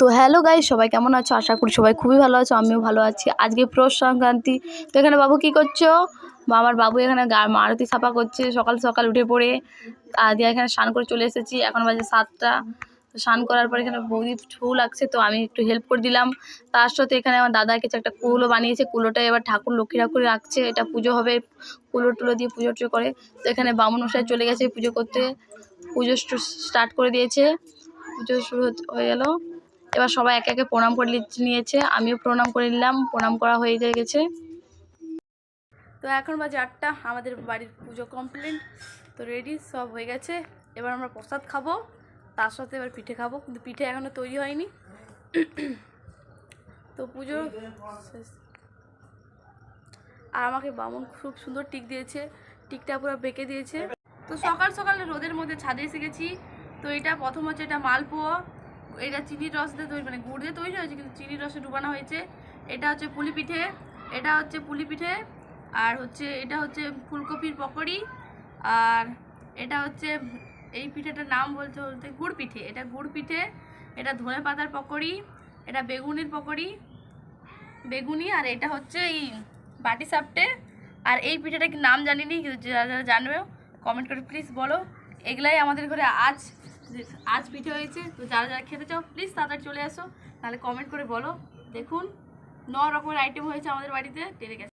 তো hello guys, সবাই কেমন আছো? আশা করি সবাই খুবই ভালো আছো, আমিও ভালো আছি। আজকে পৌষ সংক্রান্তি। তো এখানে বাবু কি করছো? আমার বাবু এখানে মারুতি সাফা করছে সকাল সকাল উঠে পড়ে। দিয়ে এখানে স্নান করে চলে এসেছি, এখন বাজে 7টা। তো স্নান করার পর এখানে বৌদি ফুল লাগছে, তো আমি একটু হেল্প করে দিলাম। তার সাথে এখানে আমার দাদা কিছু একটা কুলো বানিয়েছে, কুলোটা এবার লক্ষ্মী ঠাকুর রাখছে, এটা পুজো হবে, কুলো টুলো দিয়ে পুজো টুজো করে। তো এখানে বামুন মশাই চলে গেছে পুজো করতে, পুজো স্টার্ট করে দিয়েছে, পুজো শুরু হয়ে গেল। এবার সবাই একে একে প্রণাম করে নিয়েছে, আমিও প্রণাম করে নিলাম, প্রণাম করা হয়ে গেছে। তো এখন বাজে 8টা, আমাদের বাড়ির পুজো কমপ্লিট, তো রেডি সব হয়ে গেছে। এবার আমরা প্রসাদ খাবো, তার সাথে এবার পিঠে খাবো, কিন্তু পিঠে এখনও তৈরি হয়নি। তো পুজো শেষ। আর আমাকে বামুন খুব সুন্দর টিক দিয়েছে, টিকটা পুরো বেঁকে দিয়েছে। তো সকাল সকাল রোদের মধ্যে ছাদে এসে গেছি। তো এটা প্রথম হচ্ছে এটা মালপোয়া, এটা চিনির রস দিয়ে তৈরি, মানে গুড় দিয়ে তৈরি হয়েছে কিন্তু চিনির রসে ডুবানো হয়েছে। এটা হচ্ছে পুলি পিঠে, এটা হচ্ছে পুলি পিঠে। আর হচ্ছে এটা হচ্ছে ফুলকপির পকোড়ি। আর এটা হচ্ছে এই পিঠেটার নাম বলতে বলতে গুড় পিঠে, এটা গুড় পিঠে। এটা ধনে পাতার পকোড়ি, এটা বেগুনির পকোড়ি, বেগুনি। আর এটা হচ্ছে এই বাটি সাপটে। আর এই পিঠেটা কি নাম জানিনি, যারা যারা জানবে কমেন্ট করে প্লিজ বলো। এগুলাই আমাদের ঘরে আজ পিঠে হয়েছে। তো যারা যারা খেতে চাও প্লিজ তাড়াতাড়ি চলে আসো, তাহলে কমেন্ট করে বলো। দেখুন 9 রকমের আইটেম হয়েছে আমাদের বাড়িতে, টেরে গেছে।